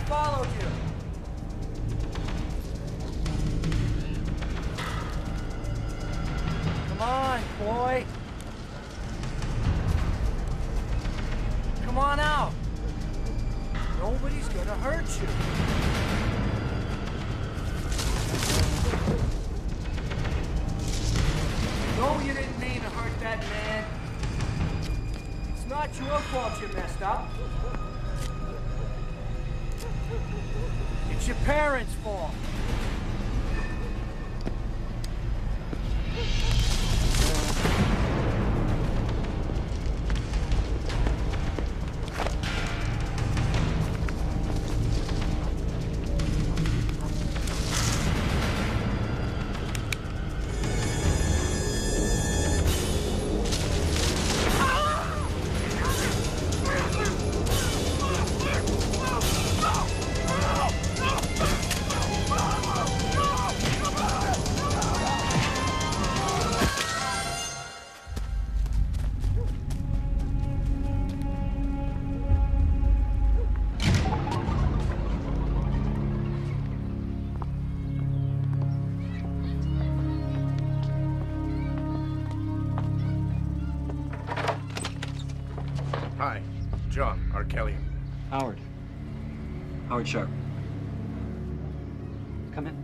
followed you. Come on, boy. Come on out. Nobody's gonna hurt you. No, you didn't mean to hurt that man. It's not your fault you messed up. It's your parents' fault. Hi, John Arkelian. Howard. Howard Sharp. Come in.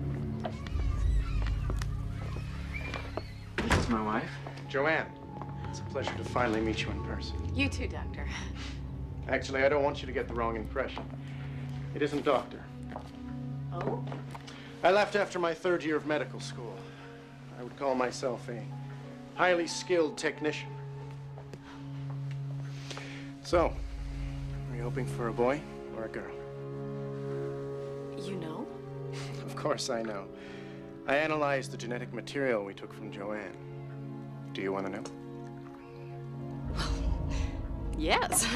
This is my wife. Joanne, it's a pleasure to finally meet you in person. You too, Doctor. Actually, I don't want you to get the wrong impression. It isn't Doctor. Oh? I left after my 3rd year of medical school. I would call myself a highly skilled technician. So, are you hoping for a boy or a girl? You know? Of course I know. I analyzed the genetic material we took from Joanne. Do you want to know? Yes.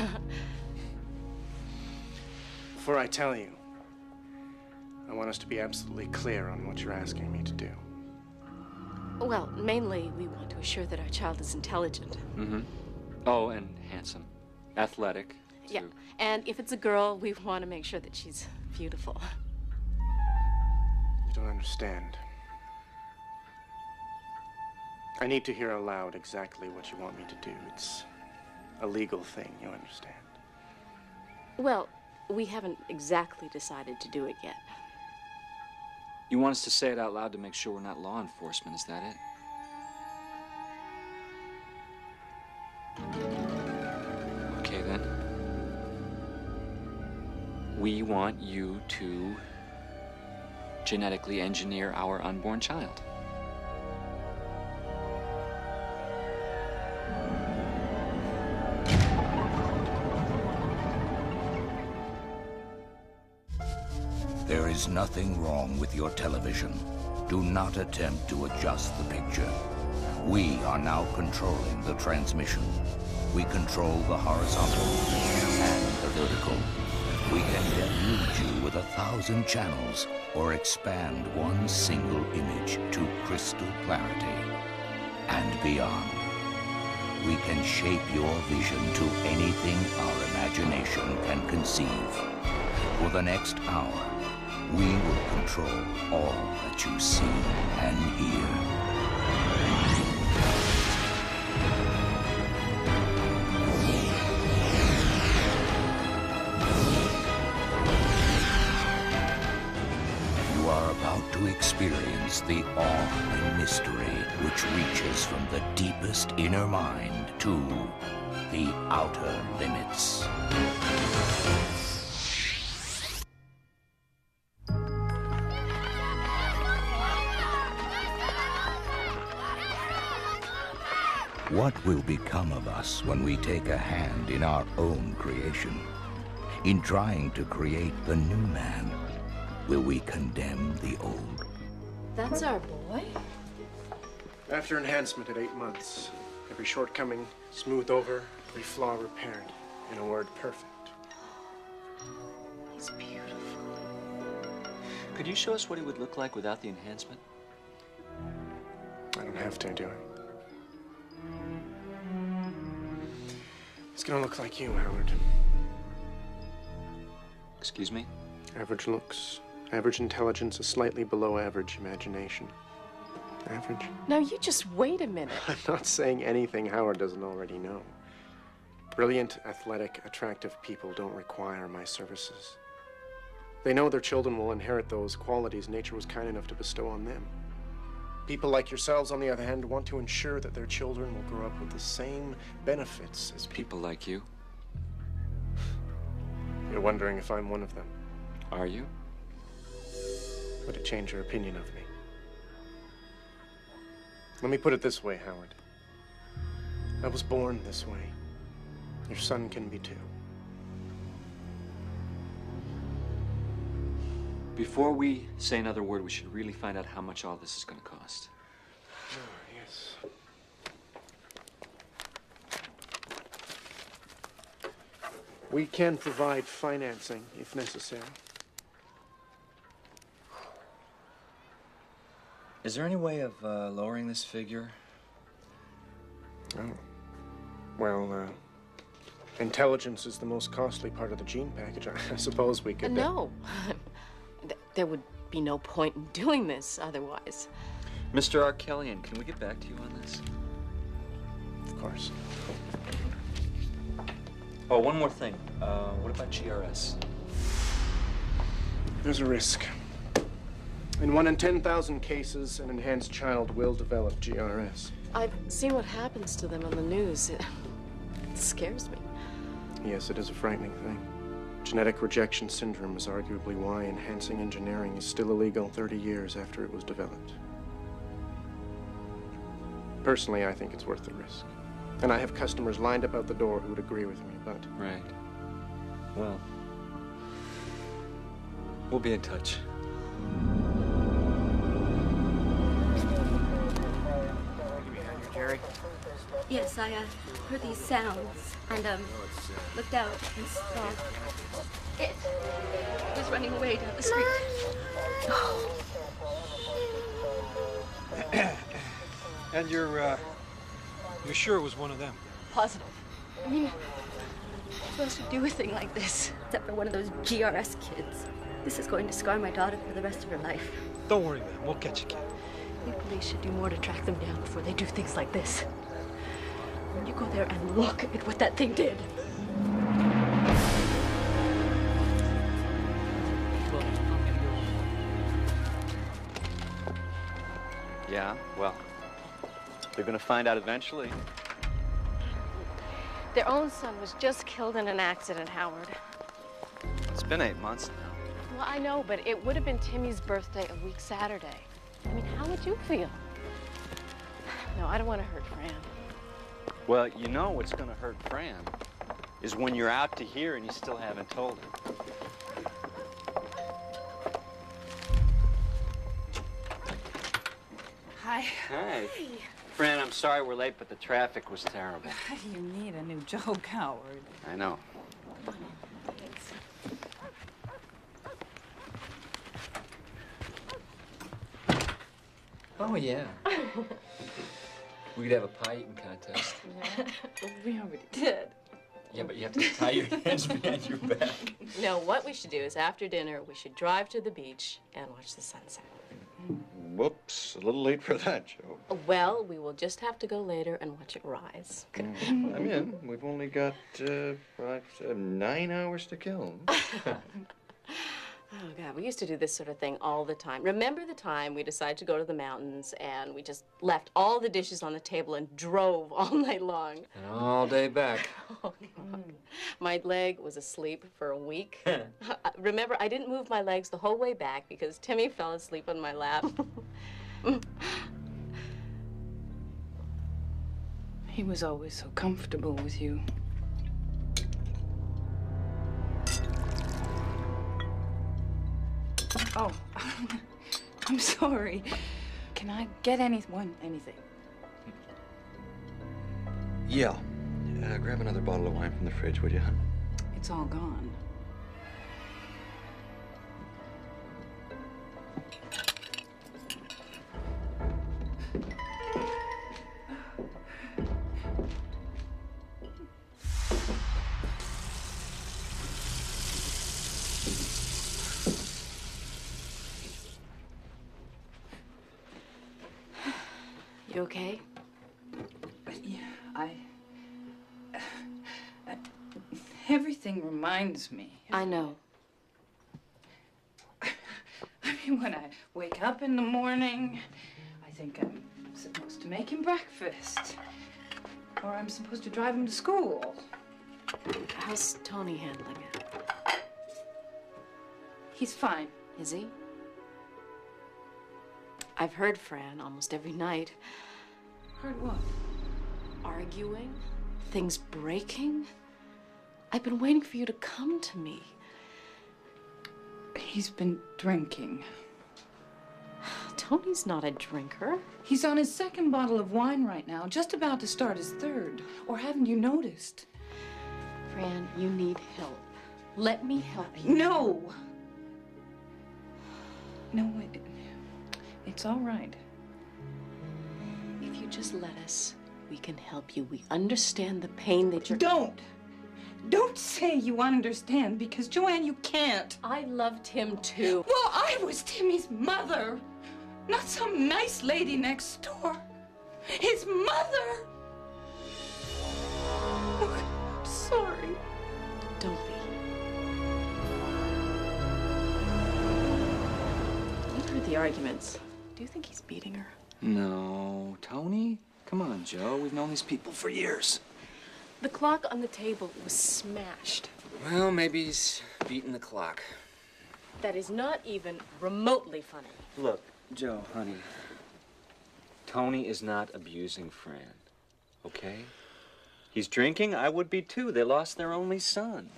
Before I tell you, I want us to be absolutely clear on what you're asking me to do. Well, mainly we want to assure that our child is intelligent. Mm-hmm. Oh, and handsome. Athletic, too. Yeah, and if it's a girl, we want to make sure that she's beautiful. You don't understand. I need to hear aloud exactly what you want me to do. It's a legal thing, you understand? Well, we haven't exactly decided to do it yet. You want us to say it out loud to make sure we're not law enforcement, is that it? Okay, then. We want you to genetically engineer our unborn child. There is nothing wrong with your television. Do not attempt to adjust the picture. We are now controlling the transmission. We control the horizontal and the vertical. We can deluge you with 1,000 channels or expand one single image to crystal clarity and beyond. We can shape your vision to anything our imagination can conceive. For the next hour, we will control all that you see and hear. You are about to experience the awe and mystery which reaches from the deepest inner mind to the outer limits. What will become of us when we take a hand in our own creation? In trying to create the new man, will we condemn the old? That's our boy? After enhancement at 8 months, every shortcoming smoothed over, every flaw repaired. In a word, perfect. He's beautiful. Could you show us what he would look like without the enhancement? I don't have to, do I? He's gonna look like you, Howard. Excuse me? Average looks, average intelligence, a slightly below average imagination. Average? Now, you just wait a minute. I'm not saying anything Howard doesn't already know. Brilliant, athletic, attractive people don't require my services. They know their children will inherit those qualities nature was kind enough to bestow on them. People like yourselves, on the other hand, want to ensure that their children will grow up with the same benefits as People like you? You're wondering if I'm one of them. Are you? Would it change your opinion of me? Let me put it this way, Howard. I was born this way. Your son can be too. Before we say another word, we should really find out how much all this is going to cost. Oh, yes. We can provide financing if necessary. Is there any way of lowering this figure? Oh. Well, intelligence is the most costly part of the gene package. I suppose we could... No. There would be no point in doing this otherwise. Mr. Arkelian, can we get back to you on this? Of course. Oh, one more thing. What about GRS? There's a risk. In 1 in 10,000 cases, an enhanced child will develop GRS. I've seen what happens to them on the news. It scares me. Yes, it is a frightening thing. Genetic rejection syndrome is arguably why enhancing engineering is still illegal 30 years after it was developed. Personally, I think it's worth the risk. And I have customers lined up out the door who would agree with me, but... Right. Well, we'll be in touch. Jerry? Yes, I heard these sounds and looked out and saw it was running away down the street. And you're sure it was one of them? Positive. I mean, I'm supposed to do a thing like this, except for one of those GRS kids. This is going to scar my daughter for the rest of her life. Don't worry, ma'am. We'll catch you, kid. The police should do more to track them down before they do things like this. When you go there and look at what that thing did. Yeah, well, they're going to find out eventually. Their own son was just killed in an accident, Howard. It's been 8 months now. Well, I know, but it would have been Timmy's birthday a week Saturday. I mean, how would you feel? No, I don't want to hurt Fran. Well, you know what's going to hurt Fran is when you're out to here and you still haven't told her. Hi. Hi. Fran, I'm sorry we're late, but the traffic was terrible. You need a new joke, Howard. I know. Oh, yeah. We could have a pie eating contest. We already did. Yeah, but you have to tie your hands behind your back. No, what we should do is after dinner, we should drive to the beach and watch the sunset. Whoops, a little late for that, Joe. Well, we will just have to go later and watch it rise. I'm in. We've only got 9 hours to kill. Oh, God, we used to do this sort of thing all the time. Remember the time we decided to go to the mountains and we just left all the dishes on the table and drove all night long? And all day back. Oh, God. My leg was asleep for a week. Remember, I didn't move my legs the whole way back because Timmy fell asleep on my lap. He was always so comfortable with you. Oh, I'm sorry. Can I get anything? Yeah. Grab another bottle of wine from the fridge, would you, hon? It's all gone. You okay? Yeah, everything reminds me. I know. I mean, when I wake up in the morning, I think I'm supposed to make him breakfast. Or I'm supposed to drive him to school. How's Tony handling it? He's fine. Is he? I've heard Fran almost every night. Heard what? Arguing, things breaking. I've been waiting for you to come to me. He's been drinking. Tony's not a drinker. He's on his second bottle of wine right now, just about to start his third. Or haven't you noticed? Fran, you need help. Let me help you. No! No, it's all right. If you just let us, we can help you. We understand the pain that you're... Don't say you understand, because, Joanne, you can't. I loved him, too. Well, I was Timmy's mother, not some nice lady next door. His mother! Oh, I'm sorry. Don't be. You've heard the arguments. Do you think he's beating her? No, Tony? Come on, Joe. We've known these people for years. The clock on the table was smashed. Well, maybe he's beating the clock. That is not even remotely funny. Look, Joe, honey, Tony is not abusing Fran, okay? He's drinking. I would be, too. They lost their only son.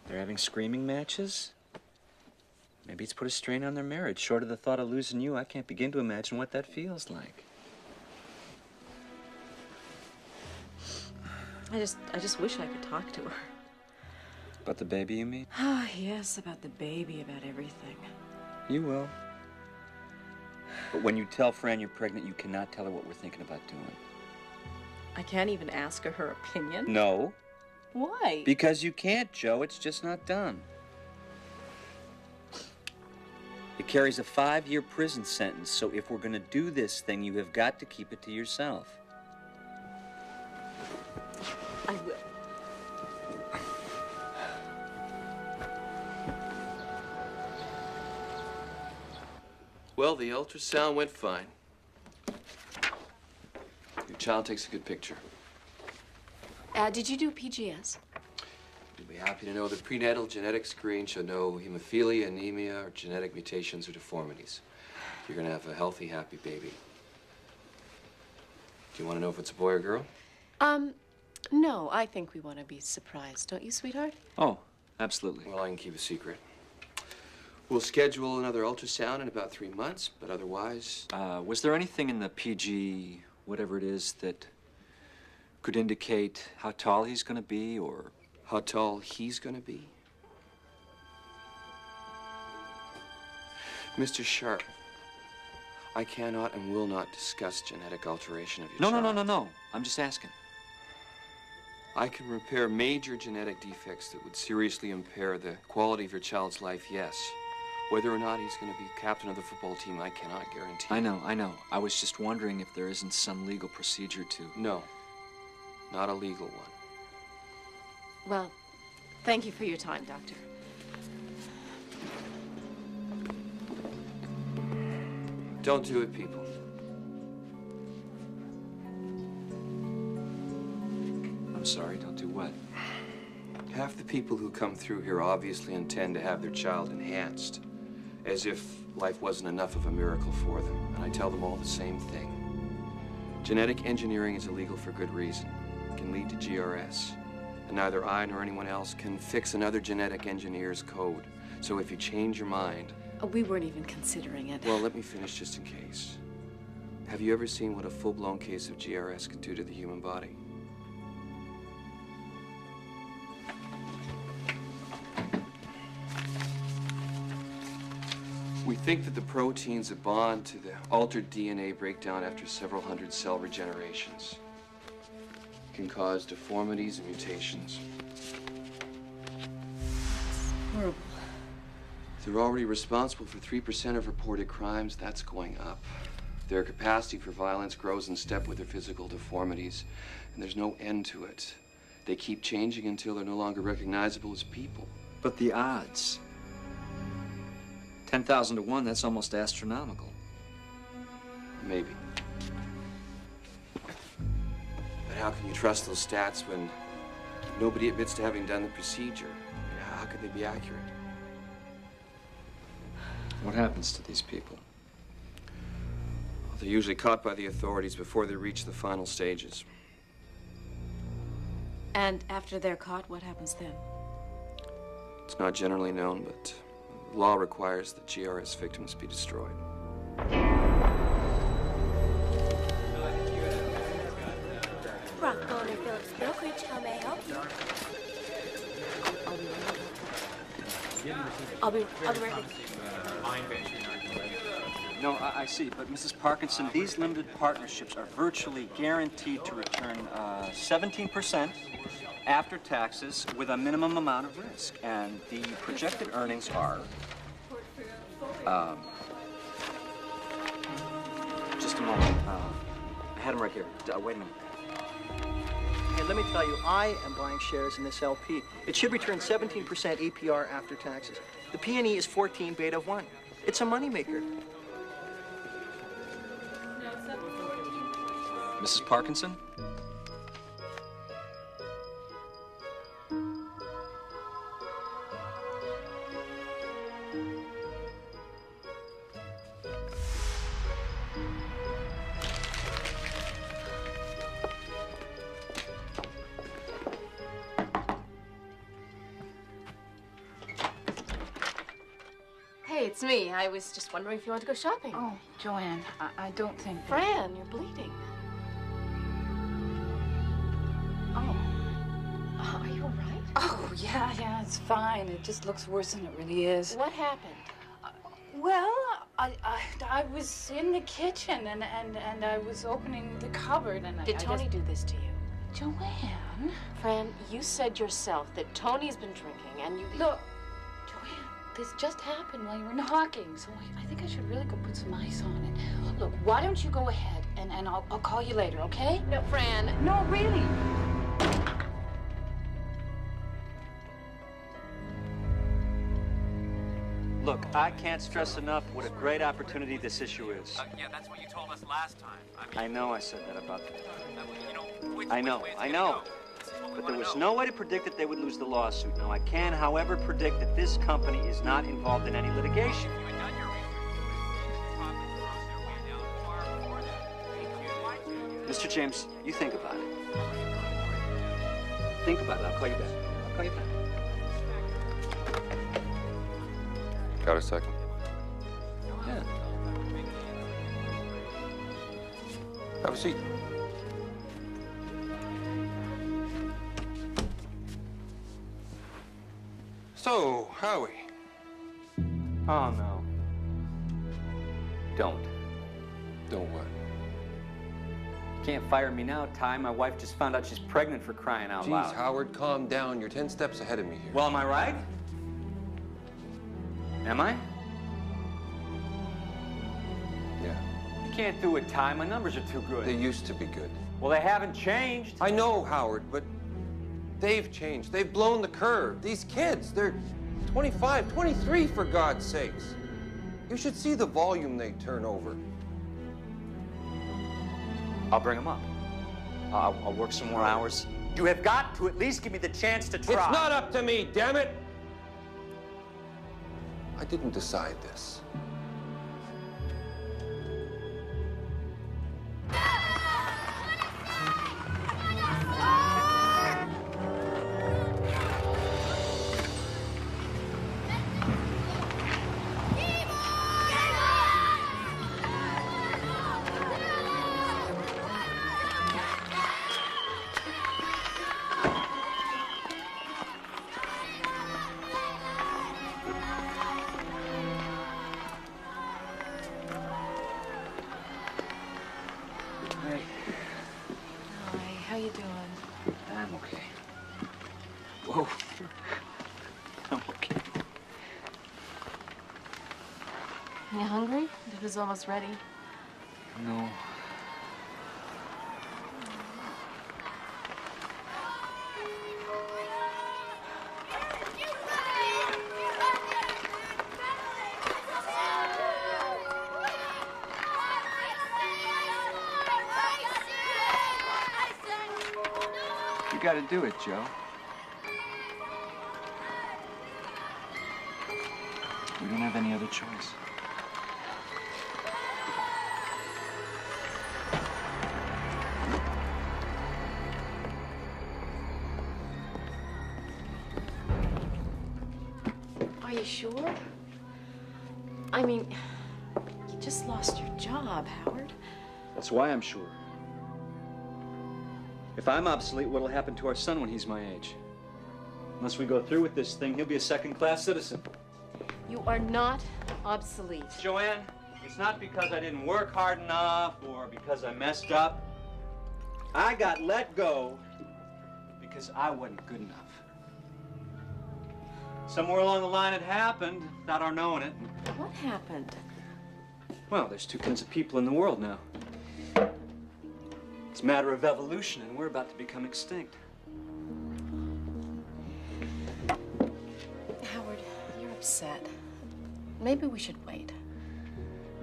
They're having screaming matches. Maybe it's put a strain on their marriage. Short of the thought of losing you, I can't begin to imagine what that feels like. I just wish I could talk to her. About the baby, you mean? Ah, yes, about the baby, about everything. You will. But when you tell Fran you're pregnant, you cannot tell her what we're thinking about doing. I can't even ask her her opinion. No. Why? Because you can't, Joe. It's just not done. It carries a 5-year prison sentence, so if we're going to do this thing, you have got to keep it to yourself. I will. Well, the ultrasound went fine. Your child takes a good picture. Did you do PGS? You'll be happy to know the prenatal genetic screen showed no hemophilia, anemia, or genetic mutations or deformities. You're gonna have a healthy, happy baby. Do you want to know if it's a boy or girl? No, I think we want to be surprised, don't you, sweetheart? Oh, absolutely. Well, I can keep a secret. We'll schedule another ultrasound in about 3 months, but otherwise... Was there anything in the PG, whatever it is, that could indicate how tall he's going to be, or... How tall he's going to be? Mr. Sharp, I cannot and will not discuss genetic alteration of your child. No. I'm just asking. I can repair major genetic defects that would seriously impair the quality of your child's life, yes. Whether or not he's going to be captain of the football team, I cannot guarantee. I know. I was just wondering if there isn't some legal procedure to... No, not a legal one. Well, thank you for your time, Doctor. Don't do it, people. I'm sorry, don't do what? Half the people who come through here obviously intend to have their child enhanced, as if life wasn't enough of a miracle for them. And I tell them all the same thing. Genetic engineering is illegal for good reason. It can lead to GRS. And neither I nor anyone else can fix another genetic engineer's code. So if you change your mind... We weren't even considering it. Well, let me finish just in case. Have you ever seen what a full-blown case of GRS can do to the human body? We think that the proteins that bond to the altered DNA break down after several hundred cell regenerations. Can cause deformities and mutations. Horrible. They're already responsible for 3% of reported crimes. That's going up. Their capacity for violence grows in step with their physical deformities, and there's no end to it. They keep changing until they're no longer recognizable as people. But the odds. 10,000 to 1, that's almost astronomical. Maybe. But how can you trust those stats when nobody admits to having done the procedure? How could they be accurate? What happens to these people? Well, they're usually caught by the authorities before they reach the final stages. And after they're caught, what happens then? It's not generally known, but the law requires that GRS victims be destroyed. Rock Bowler Phillips Brokerage, how may I help you? I'll be right with you. No, I see, but Mrs. Parkinson, these limited partnerships are virtually guaranteed to return 17% after taxes with a minimum amount of risk. And the projected earnings are... just a moment. I had them right here. Wait a minute. Hey, let me tell you, I am buying shares in this LP. It should return 17% APR after taxes. The P&E is 14 beta 1. It's a moneymaker. Mrs. Parkinson? Hey, it's me. I was just wondering if you want to go shopping. Oh, Joanne, I don't think... Fran, you're bleeding. Oh. Are you all right? Oh, yeah, it's fine. It just looks worse than it really is. What happened? Well, I was in the kitchen and I was opening the cupboard and Did Tony do this to you? Joanne? Fran, you said yourself that Tony's been drinking and you... Look, Joanne, this just happened while you were knocking, so I think I should really go put some ice on it. Look, why don't you go ahead and I'll call you later, okay? No, Fran. No, really. Look, I can't stress enough what a great opportunity this issue is. Yeah, that's what you told us last time. I know I said that about them. I know. But there was no way to predict that they would lose the lawsuit. Now, I can, however, predict that this company is not involved in any litigation. Mr. James, you think about it. Think about it. I'll call you back. Got a second? Yeah. Have a seat. So, Howie. Oh, no. Don't. Don't what? Can't fire me now, Ty. My wife just found out she's pregnant, for crying out loud. Jeez, Howard, calm down. You're 10 steps ahead of me here. Well, am I right? Am I? Yeah. You can't do it, Ty. My numbers are too good. They used to be good. Well, they haven't changed. I know, Howard, but they've changed. They've blown the curve. These kids, they're 25, 23, for God's sakes. You should see the volume they turn over. I'll bring them up. I'll work some more hours. You have got to at least give me the chance to try. It's not up to me, damn it! I didn't decide this. How you doing? I'm okay. Whoa. I'm okay. You hungry? Dinner's almost ready. No. You gotta do it, Joe. We don't have any other choice. Are you sure? I mean, you just lost your job, Howard. That's why I'm sure. If I'm obsolete, what'll happen to our son when he's my age? Unless we go through with this thing, he'll be a second-class citizen. You are not obsolete. Joanne, it's not because I didn't work hard enough or because I messed up. I got let go because I wasn't good enough. Somewhere along the line it happened, without our knowing it. What happened? Well, there's two kinds of people in the world now. It's a matter of evolution, and we're about to become extinct. Howard, you're upset. Maybe we should wait.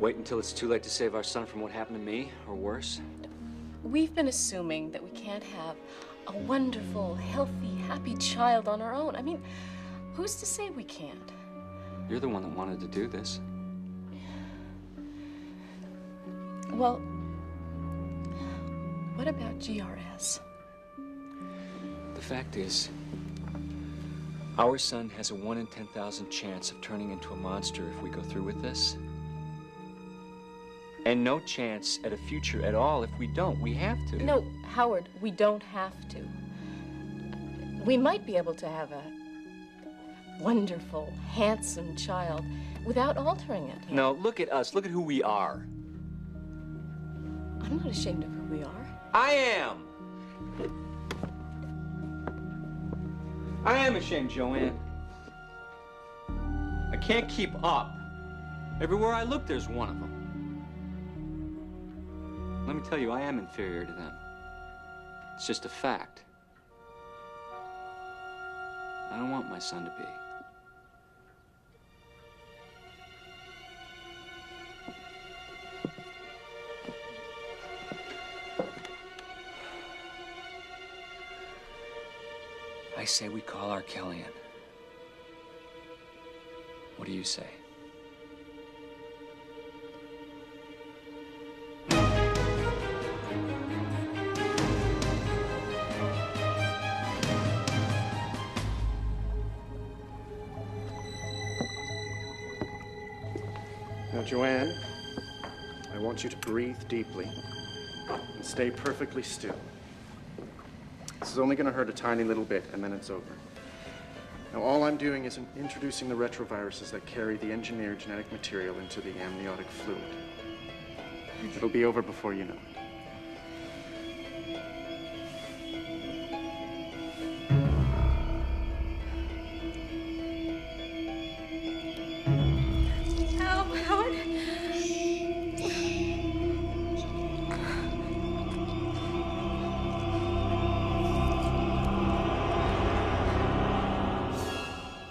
Wait until it's too late to save our son from what happened to me, or worse? We've been assuming that we can't have a wonderful, healthy, happy child on our own. I mean, who's to say we can't? You're the one that wanted to do this. Well, what about GRS? The fact is, our son has a 1 in 10,000 chance of turning into a monster if we go through with this. And no chance at a future at all if we don't. We have to. No, Howard, we don't have to. We might be able to have a wonderful, handsome child without altering it. No, look at us. Look at who we are. I'm not ashamed of who we are. I am. I am ashamed, Joanne. I can't keep up. Everywhere I look, there's one of them. Let me tell you, I am inferior to them. It's just a fact. I don't want my son to be. I say we call our Kelly in. What do you say? Now, Joanne, I want you to breathe deeply and stay perfectly still. This is only going to hurt a tiny little bit, and then it's over. Now, all I'm doing is introducing the retroviruses that carry the engineered genetic material into the amniotic fluid. It'll be over before you know it. Howard.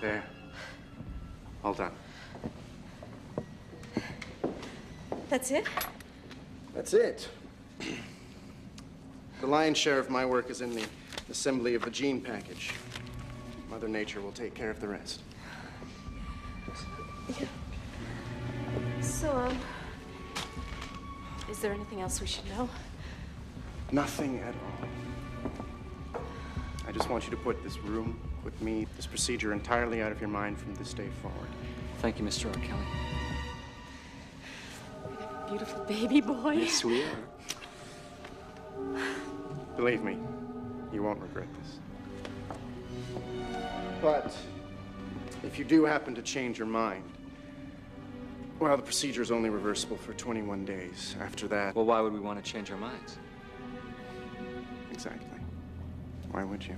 There. All done. That's it? That's it. The lion's share of my work is in the assembly of the gene package. Mother Nature will take care of the rest. Yeah. So, is there anything else we should know? Nothing at all. I just want you to put this room, put me, this procedure entirely out of your mind from this day forward. Thank you, Mr. R. Kelly. Beautiful baby boy. Yes, we are. Believe me, you won't regret this. But if you do happen to change your mind, well, the procedure is only reversible for 21 days. After that... Well, why would we want to change our minds? Exactly. Why would you?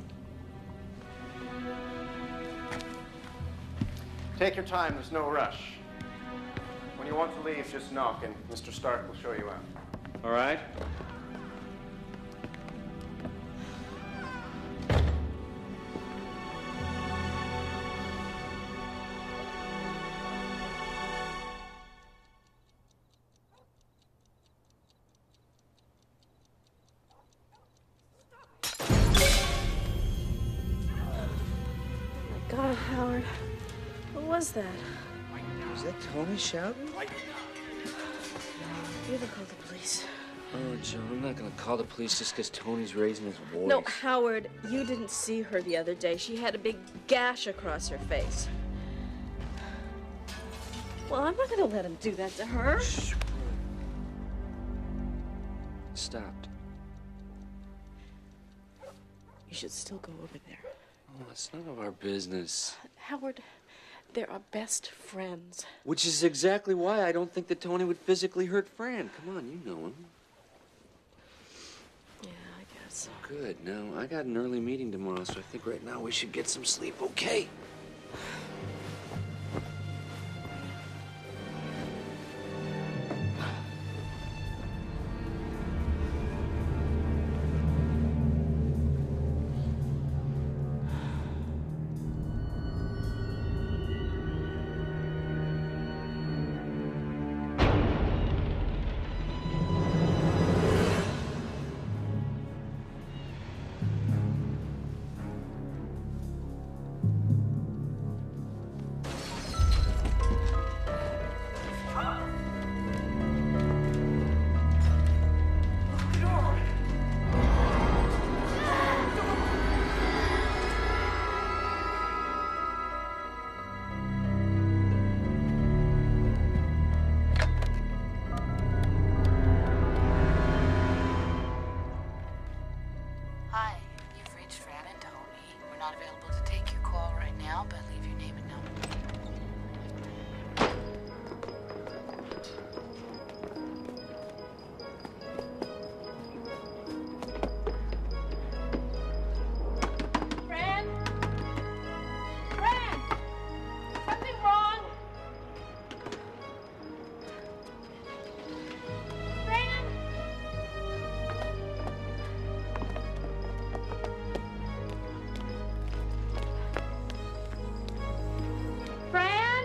Take your time. There's no rush. When you want to leave, just knock, and Mr. Stark will show you out. All right? God, Howard. What was that? Was that Tony shouting? You haven't called the police. Oh, Joe, I'm not gonna call the police just because Tony's raising his voice. No, Howard, you didn't see her the other day. She had a big gash across her face. Well, I'm not gonna let him do that to her. Shh. Stopped. You should still go over there. Oh, it's none of our business. Howard, they're our best friends. Which is exactly why I don't think that Tony would physically hurt Fran. Come on, you know him. Yeah, I guess. Good. Now, I got an early meeting tomorrow, so I think right now we should get some sleep, okay? Hi, you've reached Fran and Tony. We're not available to take your call right now, but leave your name and number. Fran? Fran! Something wrong? Fran? Fran?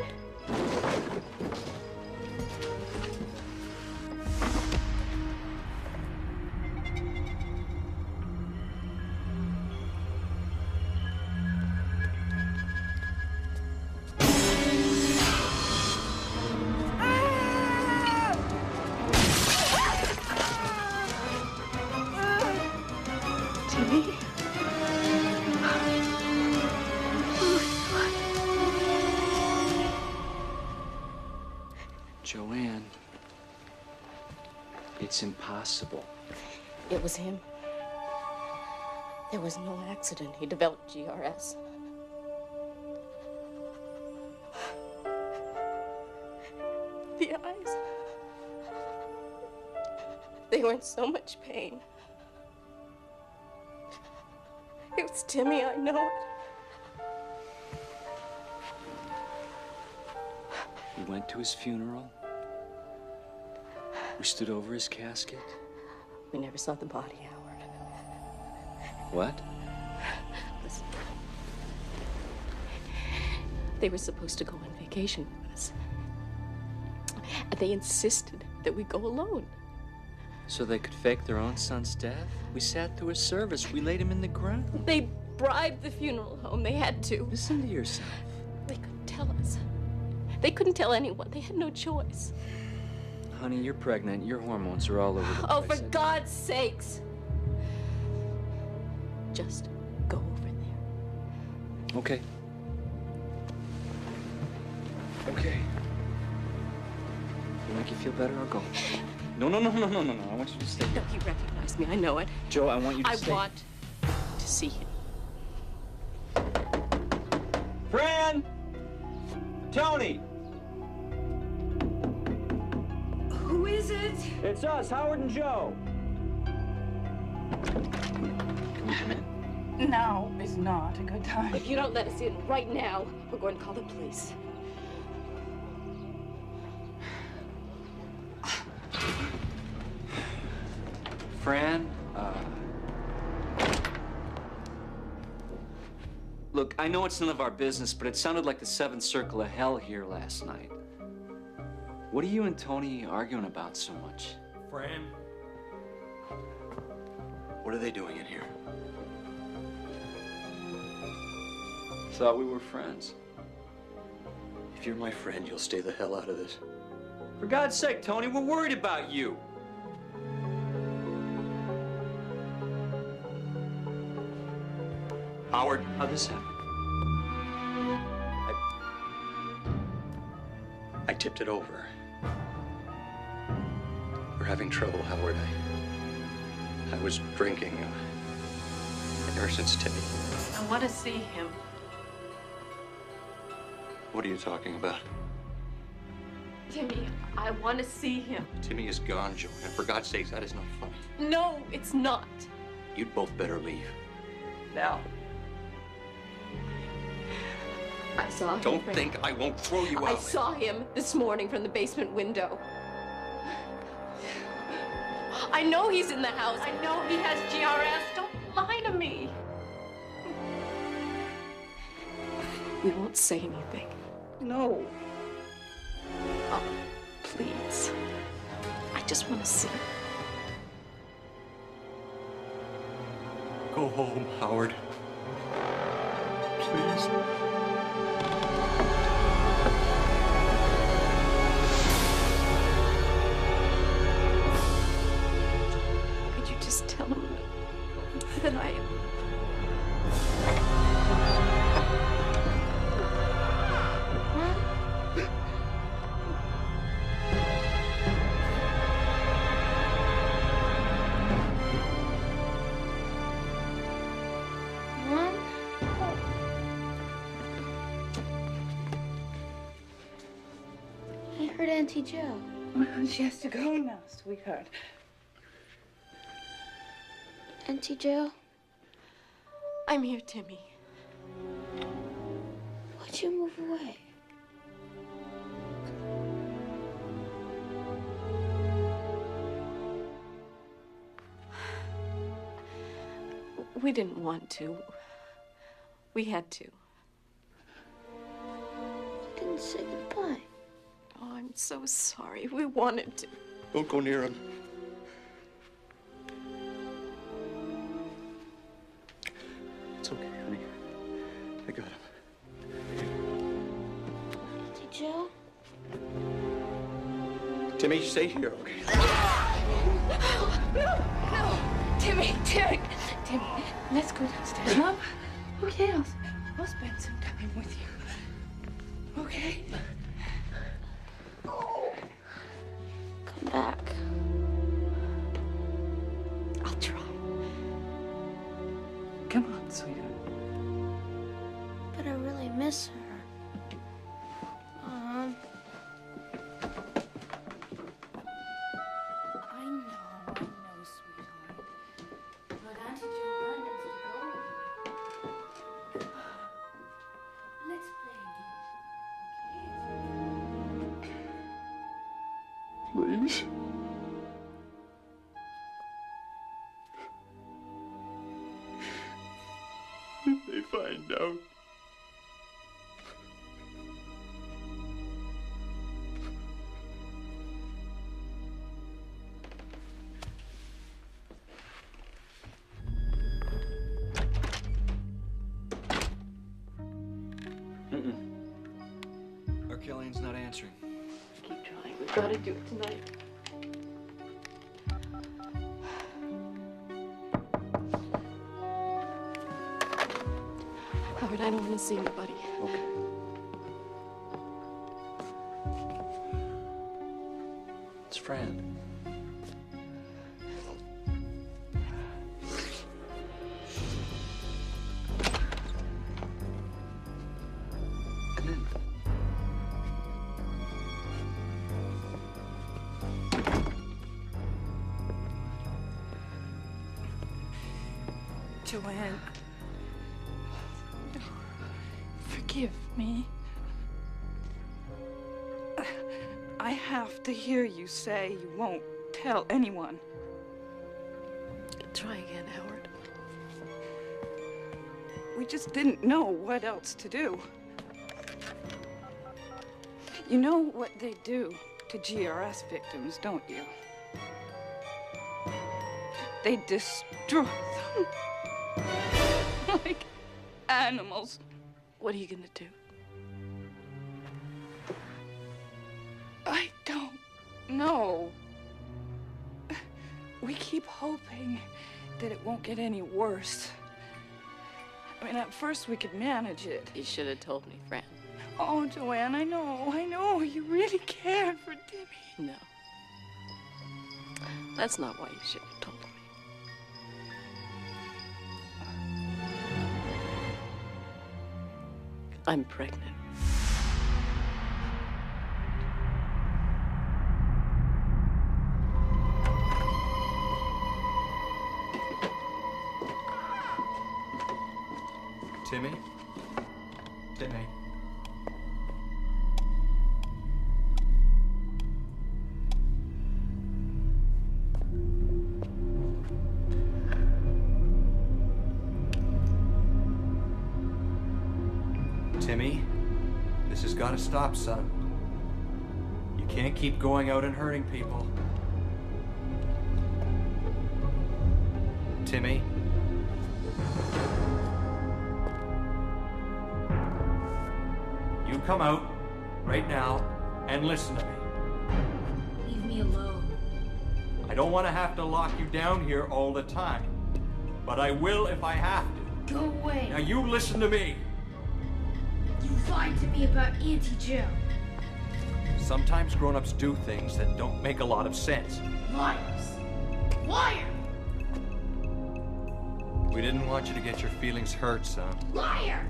Timmy? Joanne, it's impossible. It was him. There was no accident. He developed GRS. The eyes. They were in so much pain. It was Timmy, I know it. We went to his funeral. We stood over his casket. We never saw the body, Howard. What? Listen. They were supposed to go on vacation with us. And they insisted that we go alone. So they could fake their own son's death? We sat through a service. We laid him in the ground. They bribed the funeral home. They had to. Listen to yourself. They couldn't tell us. They couldn't tell anyone. They had no choice. Honey, you're pregnant. Your hormones are all over the place. Oh, for God's sakes. Just go over there. Okay. Okay. Will make you feel better? I'll go. No. I want you to stay. No, he recognized me. I know it. Joe, I want you to stay. I want to see him. Fran! Tony! Who is it? It's us, Howard and Joe. Can we come in? Now is not a good time. If you don't let us in right now, we're going to call the police. Fran, look, I know it's none of our business, but it sounded like the seventh circle of hell here last night. What are you and Tony arguing about so much? Fran? What are they doing in here? Thought we were friends. If you're my friend, you'll stay the hell out of this. For God's sake, Tony, we're worried about you. Howard? How'd this happen? I tipped it over. We're having trouble, Howard. I was drinking ever since Timmy. I want to see him. What are you talking about? Timmy, I want to see him. Timmy is gone, Joanne. For God's sakes, that is not funny. No, it's not. You'd both better leave. Now. I saw him. Don't think I won't throw you out. I saw him this morning from the basement window. I know he's in the house. I know he has GRS. Don't lie to me. We won't say anything. No. Oh, please. I just want to see him. Go home, Howard. Please. Could you just tell him that I am? Auntie Jo. Well, she has to go now, sweetheart. Auntie Jo? I'm here, Timmy. Why'd you move away? We didn't want to. We had to. You didn't say goodbye. Oh, I'm so sorry. We wanted to. Don't go near him. It's okay, honey. I got him. Auntie Jo? Timmy, stay here, okay? No! Timmy, let's go downstairs, huh? Okay, I'll spend some time with you. Okay? Come back. I'll try. Come on, sweetheart. But I really miss her. I know, sweetheart. But Auntie Joanne has to go. Let's play a game. Please. If they find out. Our Kellyanne's not answering. Keep trying. We've got to do it tonight. Howard, I don't want to see anybody. Okay. It's Fran. Joanne. Forgive me. I have to hear you say you won't tell anyone. Try again, Howard. We just didn't know what else to do. You know what they do to GRS victims, don't you? They destroy them like animals. What are you gonna do? I don't know. We keep hoping that it won't get any worse. I mean, at first we could manage it. You should have told me, Fran. Oh, Joanne, I know. You really care for Timmy. No. That's not why you should have told me. I'm pregnant. Timmy? Timmy? Timmy, this has got to stop, son. You can't keep going out and hurting people. Timmy? You come out right now and listen to me. Leave me alone. I don't want to have to lock you down here all the time, but I will if I have to. Go away. Now you listen to me. You lied to me about Auntie Joe. Sometimes grown-ups do things that don't make a lot of sense. Liars. Liar. We didn't want you to get your feelings hurt, son. Liar.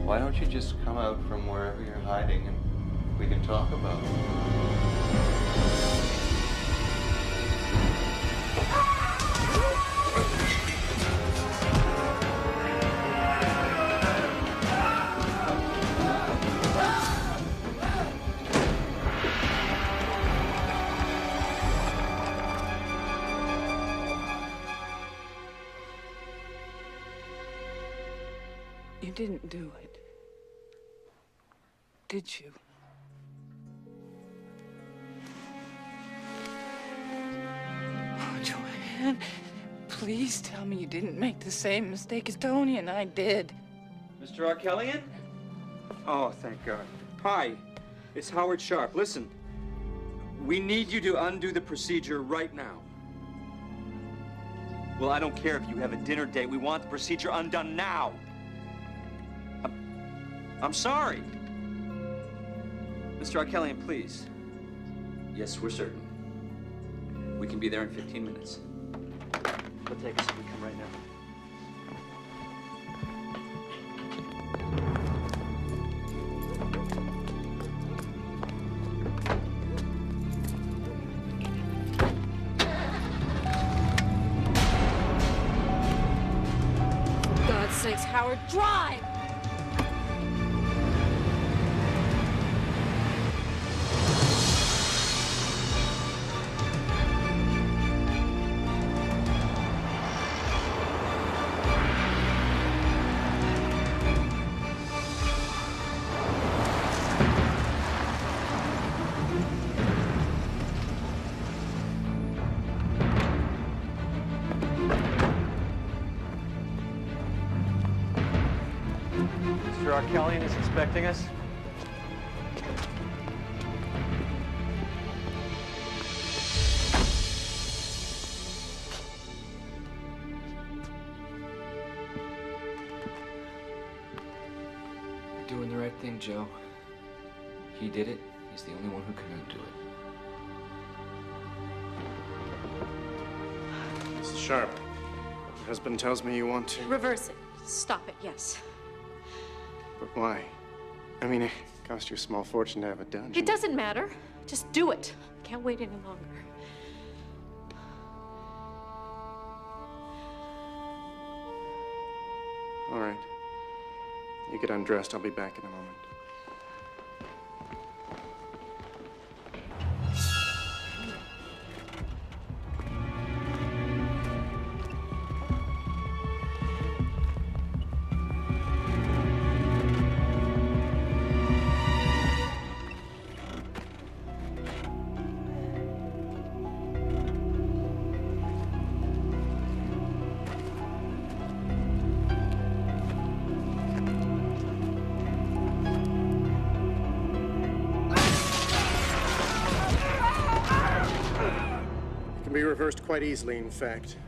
Why don't you just come out from wherever you're hiding and we can talk about it? You didn't do it, did you? Oh, Joanne, please tell me you didn't make the same mistake as Tony and I did. Mr. Arkelian? Oh, thank God. Hi, it's Howard Sharp. Listen, we need you to undo the procedure right now. Well, I don't care if you have a dinner date. We want the procedure undone now. I'm sorry. Mr. Arkelian, please. Yes, we're certain. We can be there in 15 minutes. It'll take us if we come right now. God's sakes, Howard, drive! Mr. Arkelian is expecting us. You're doing the right thing, Joe. He did it. He's the only one who can undo it. Mrs. Sharp, your husband tells me you want to... Reverse it. Stop it, yes. But why? I mean, it cost you a small fortune to have it done. It doesn't matter. Just do it. Can't wait any longer. All right. You get undressed. I'll be back in a moment. Can be reversed quite easily, in fact.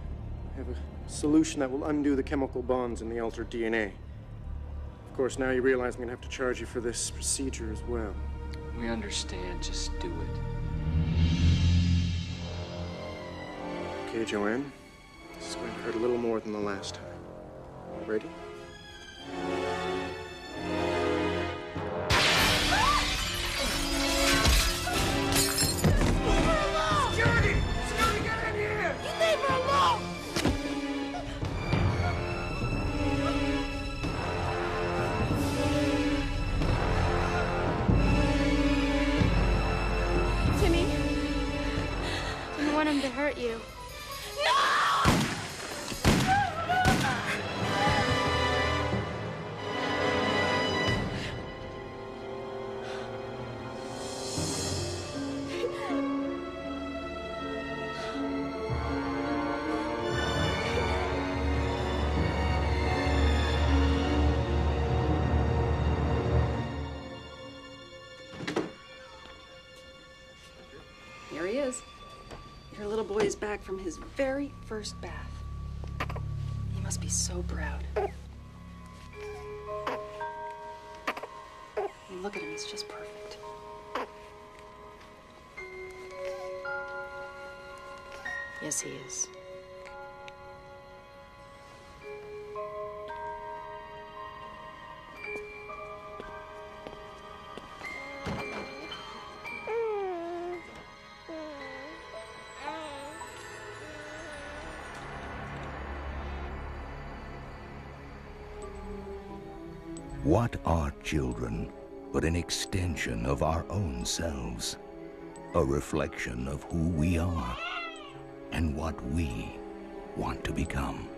I have a solution that will undo the chemical bonds in the altered DNA. Of course, now you realize I'm gonna have to charge you for this procedure as well. We understand. Just do it. Okay, Joanne. This is going to hurt a little more than the last time. Ready? Security! Security, get in here! You leave her alone! Timmy, I don't want him to hurt you. Here he is. Your little boy is back from his very first bath. He must be so proud. I mean, look at him, he's just perfect. Yes, he is. What are children but an extension of our own selves? A reflection of who we are and what we want to become.